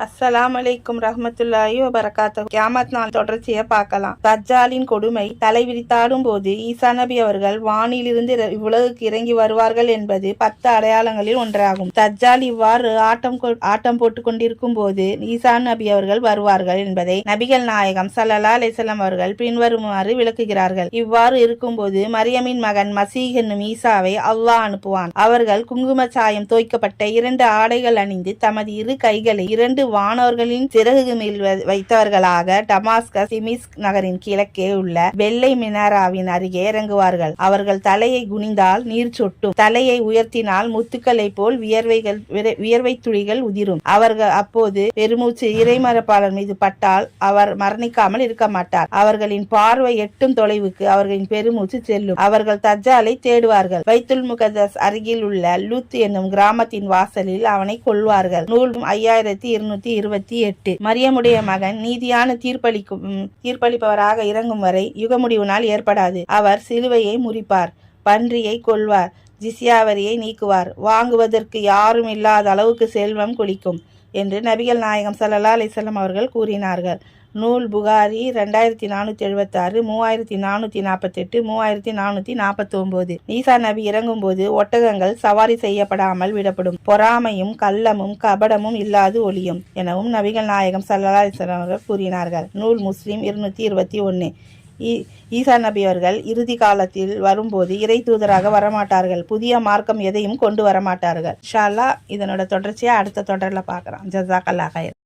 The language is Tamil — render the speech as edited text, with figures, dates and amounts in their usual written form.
அஸ்ஸலாமு அலைக்கும் ரஹ்மத்துல்லாஹி வபரகாத்துஹு. கியாமத் நாள் தொடர்ச்சியை பார்க்கலாம். தஜ்ஜாலின் கொடுமை தலைவிரித்தாடும் போது ஈசா நபி அவர்கள் வானிலிருந்து இவ்வுலகுக்கு இறங்கி வருவார்கள் என்பது 10 அடையாளங்களில் ஒன்றாகும். தஜ்ஜால் இவ்வாறு ஆட்டம் போட்டுக் கொண்டிருக்கும் போது ஈசா நபி அவர்கள் வருவார்கள் என்பதை நபிகள் நாயகம் ஸல்லல்லாஹு அலைஹி வஸல்லம் அவர்கள் பின்வருமாறு விளக்குகிறார்கள். இவ்வாறு இருக்கும்போது மரியமின் மகன் மசீஹ் என்னும் ஈசாவை அல்லாஹ் அனுப்புவான். அவர்கள் குங்கும சாயம் தோய்க்கப்பட்ட 2 ஆடைகள் அணிந்து தமது இரு கைகளை 2 வானவர்களின் சிறகு மேல் வைத்தவர்களாக டமாஸ்கஸ் திமிஸ்க் நகரின் கிழக்கே உள்ள வெள்ளை மினாராவின் அருகே இறங்குவார்கள். அவர்கள் தலையை குனிந்தால் நீர் சொட்டும், தலையை உயர்த்தினால் முத்துக்களை போல் வியர்வை துளிகள் உதிரும். அவர்கள் அப்போது பெருமூச்சு இறைமரப்பாளர் மீது பட்டால் அவர் மரணிக்காமல் இருக்க மாட்டார். அவர்களின் பார்வை எட்டும் தொலைவுக்கு அவர்களின் பெருமூச்சு செல்லும். அவர்கள் தஜ்ஜாலை தேடுவார்கள். பைத்துல் முகத்தஸ் அருகில் உள்ள லுத் என்னும் கிராமத்தின் வாசலில் அவனை கொல்வார்கள். நூல் 5228. மரியமுடைய மகன் நீதியான தீர்ப்பளிப்பவராக இறங்கும் வரை யுக முடிவு நாள் ஏற்படாது. அவர் சிலுவையை முறிப்பார், பன்றியை கொல்வார், ஜிஸ்யா வரியை நீக்குவார், வாங்குவதற்கு யாரும் இல்லாத அளவுக்கு செல்வம் கொளிக்கும் என்று நபிகள் நாயகம் ஸல்லல்லாஹு அலைஹி வஸல்லம் அவர்கள் கூறினார்கள். நூல் புகாரி 2476, 3448, 3449. ஈசா நபி இறங்கும் போது ஒட்டகங்கள் சவாரி செய்யப்படாமல் விடப்படும். பொறாமையும் கள்ளமும் கபடமும் இல்லாது ஒளியும் எனவும் நபிகள் நாயகம் ஸல்லல்லாஹு அலைஹி வஸல்லம் அவர்கள் கூறினார்கள். நூல் முஸ்லிம் 221. ஈசா நபி அவர்கள் இறுதி காலத்தில் வரும்போது இறை தூதராக வரமாட்டார்கள். புதிய மார்க்கம் எதையும் கொண்டு வரமாட்டார்கள். இன்ஷா அல்லாஹ் இதனோட தொடர்ச்சியா அடுத்த தொடர்ல பார்க்கலாம். ஜஸாக்கல்லாஹ் ஹைர்.